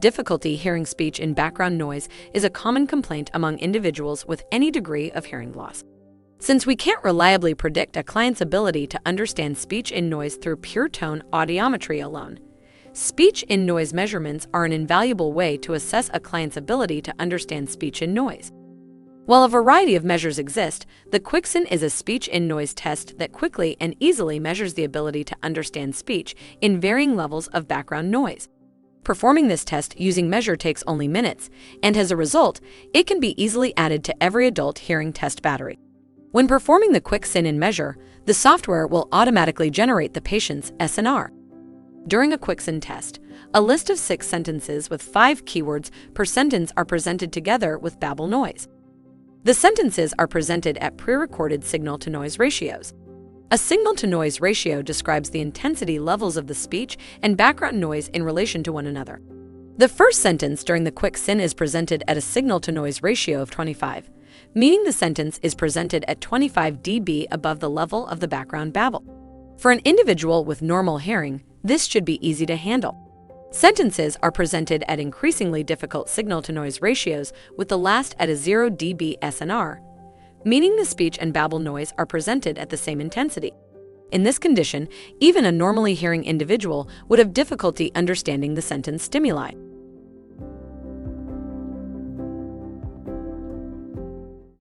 Difficulty hearing speech in background noise is a common complaint among individuals with any degree of hearing loss. Since we can't reliably predict a client's ability to understand speech in noise through pure tone audiometry alone, speech in noise measurements are an invaluable way to assess a client's ability to understand speech in noise. While a variety of measures exist, the QuickSIN is a speech in noise test that quickly and easily measures the ability to understand speech in varying levels of background noise. Performing this test using measure takes only minutes, and as a result, it can be easily added to every adult hearing test battery. When performing the QuickSIN in measure, the software will automatically generate the patient's SNR. During a QuickSIN test, a list of 6 sentences with 5 keywords per sentence are presented together with babble noise. The sentences are presented at pre-recorded signal-to-noise ratios. A signal-to-noise ratio describes the intensity levels of the speech and background noise in relation to one another. The first sentence during the QuickSIN is presented at a signal-to-noise ratio of 25, meaning the sentence is presented at 25 dB above the level of the background babble. For an individual with normal hearing, this should be easy to handle. Sentences are presented at increasingly difficult signal-to-noise ratios with the last at a 0 dB SNR, meaning the speech and babble noise are presented at the same intensity. In this condition, even a normally hearing individual would have difficulty understanding the sentence stimuli.